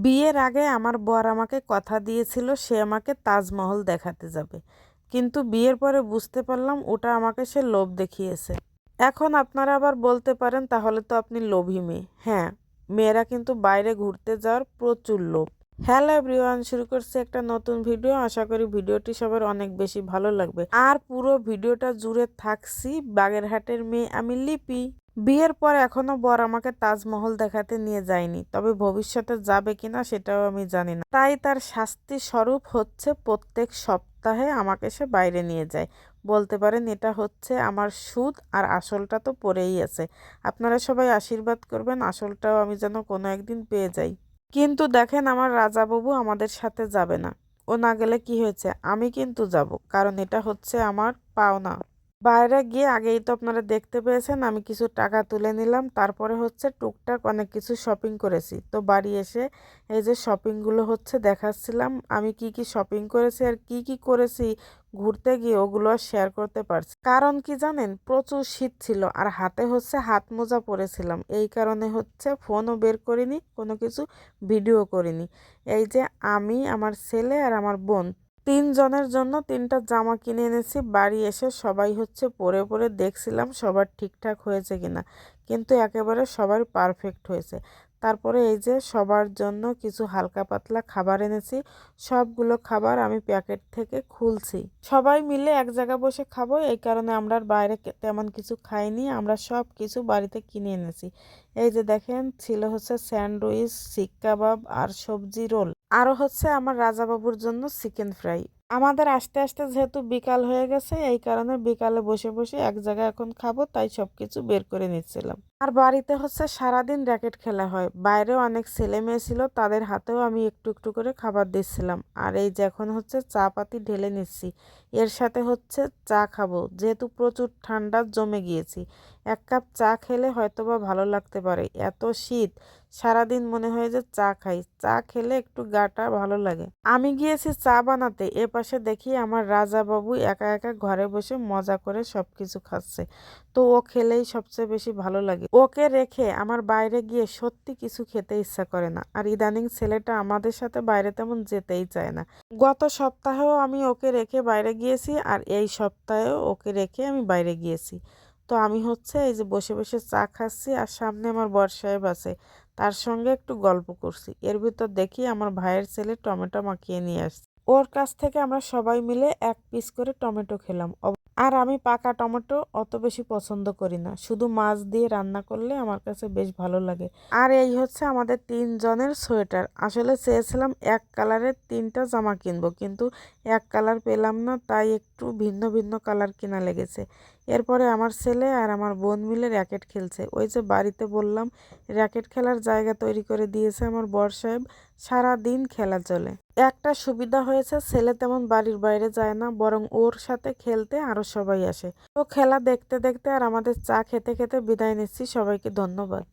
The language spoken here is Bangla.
বিয়ের আগে আমার বর আমাকে কথা দিয়েছিল সে আমাকে তাজমহল দেখাতে যাবে, কিন্তু বিয়ের পরে বুঝতে পারলাম ওটা আমাকে সে লোভ দেখিয়েছে। এখন আপনারা আবার বলতে পারেন তাহলে তো আপনি লোভী মেয়ে। হ্যাঁ, মেয়েরা কিন্তু বাইরে ঘুরতে যাওয়ার প্রচুর লোভ। হ্যালো এভরিওয়ান, শুরু করছি একটা নতুন ভিডিও। আশা করি ভিডিওটি সবার অনেক বেশি ভালো লাগবে। আর পুরো ভিডিওটা জুড়ে থাকছি বাগেরহাটের মেয়ে আমি লিপি। বিয়ের পর এখনো বর আমাকে তাজমহল দেখাতে নিয়ে যায়নি, তবে ভবিষ্যতে যাবে কিনা সেটাও আমি জানি না। তাই তার শাস্তি স্বরূপ হচ্ছে প্রত্যেক সপ্তাহে আমাকে সে বাইরে নিয়ে যায়। বলতে পারেন এটা হচ্ছে আমার সুদ, আর আসলটা তো পড়েই আছে। আপনারা সবাই আশীর্বাদ করবেন আসলটাও আমি যেন কোনো একদিন পেয়ে যাই। কিন্তু দেখেন, আমার রাজাবাবু আমাদের সাথে যাবে না। ও না গেলে কি হয়েছে, আমি কিন্তু যাব, কারণ এটা হচ্ছে আমার পাওনা। বাইরে গিয়ে আগেই তো আপনারা দেখতে পেয়েছেন আমি কিছু টাকা তুলে নিলাম, তারপরে হচ্ছে টুকটাক অনেক কিছু শপিং করেছি। তো বাড়ি এসে এই যে শপিংগুলো হচ্ছে দেখাচ্ছিলাম, আমি কি কি শপিং করেছি আর কি কি করেছি ঘুরতে গিয়ে, ওগুলো আর শেয়ার করতে পারছি। কারণ কি জানেন, প্রচুর শীত ছিল আর হাতে হচ্ছে হাত মোজা পরেছিলাম, এই কারণে হচ্ছে ফোনও বের করিনি, কোনো কিছু ভিডিও করিনি। এই যে আমি, আমার ছেলে আর আমার বোন, তিনজনের জন্য তিনটা জামা কিনে এনেছি। বাড়ি এসে সবাই হচ্ছে পরে পরে দেখছিলাম সবার ঠিকঠাক হয়েছে কিনা, কিন্তু একেবারে সবার পারফেক্ট হয়েছে। তারপরে এই যে সবার জন্য কিছু হালকা পাতলা খাবার এনেছি। সবগুলো খাবার আমি প্যাকেট থেকে খুলছি, সবাই মিলে এক জায়গায় বসে খাবো, এই কারণে আমরা আর বাইরে তেমন কিছু খাইনি, আমরা সব কিছু বাড়িতে কিনে এনেছি। এই যে দেখেন, ছিল হচ্ছে স্যান্ডউইচ, শিক কাবাব আর সবজি রোল, আরও হচ্ছে আমার রাজাবাবুর জন্য চিকেন ফ্রাই। আমাদের আস্তে আস্তে যেহেতু বিকাল হয়ে গেছে, এই কারণে বিকালে বসে বসে এক জায়গায় এখন খাবো, তাই সবকিছু বের করে নিচ্ছিলাম। আর বাড়িতে হচ্ছে সারাদিন র্যাকেট খেলা হয়, বাইরেও অনেক ছেলে মেয়ে ছিল, তাদের হাতেও আমি একটু একটু করে খাবার দিচ্ছিলাম। আর এই যে এখন হচ্ছে চা পাতি ঢেলে নিচ্ছি, এর সাথে হচ্ছে চা খাবো, যেহেতু প্রচুর ঠান্ডা জমে গিয়েছি। এক কাপ চা খেলে হয়তোবা ভালো লাগতে পারে, এত শীত সারাদিন মনে হয় যে চা খাই, চা খেলে একটু গাটা ভালো লাগে। আমি গিয়েছি চা বানাতে, এ পাশে দেখি আমার রাজাবাবু একা একা ঘরে বসে মজা করে সবকিছু খাচ্ছে। তো ও খেলেই সবচেয়ে বেশি ভালো লাগে, ওকে রেখে আমার বাইরে গিয়ে সত্যি কিছু খেতে ইচ্ছা করে না। আর ইদানিং ছেলেটা আমাদের সাথে বাইরে তেমন যেতেই চায় না। গত সপ্তাহেও আমি ওকে রেখে বাইরে গিয়েছি, আর এই সপ্তাহেও ওকে রেখে আমি বাইরে গিয়েছি। তো আমি হচ্ছে এই যে বসে বসে চা খাচ্ছি, আর সামনে আমার বর সাহেব আছে, তার সঙ্গে একটু গল্প করছি। এর ভিতর দেখি আমার ভাইয়ের ছেলে টমেটো মাখিয়ে নিয়ে আসছে, ওর কাছ থেকে আমরা সবাই মিলে এক পিস করে টমেটো খেলাম। আর আমি পাকা টমেটো অত বেশি পছন্দ করি না, শুধু মাছ দিয়ে রান্না করলে আমার কাছে বেশ ভালো লাগে। আর এই হচ্ছে আমাদের তিনজনের সোয়েটার। আসলে চেয়েছিলাম এক কালারের তিনটা জামা কিনবো, কিন্তু এক কালার পেলাম না, তাই একটু ভিন্ন ভিন্ন কালার কিনা লেগেছে। এরপরে আমার ছেলে আর আমার বোন মিলে র্যাকেট খেলছে। ওই যে বাড়িতে বললাম র্যাকেট খেলার জায়গা তৈরি করে দিয়েছে আমার বর সাহেব, সারা দিন খেলা চলে। একটা সুবিধা হয়েছে, ছেলে তেমন বাড়ির বাইরে যায় না, বরং ওর সাথে খেলতে আরো সবাই আসে। তো খেলা দেখতে দেখতে আর আমাদের চা খেতে খেতে বিদায় নিচ্ছি, সবাইকে ধন্যবাদ।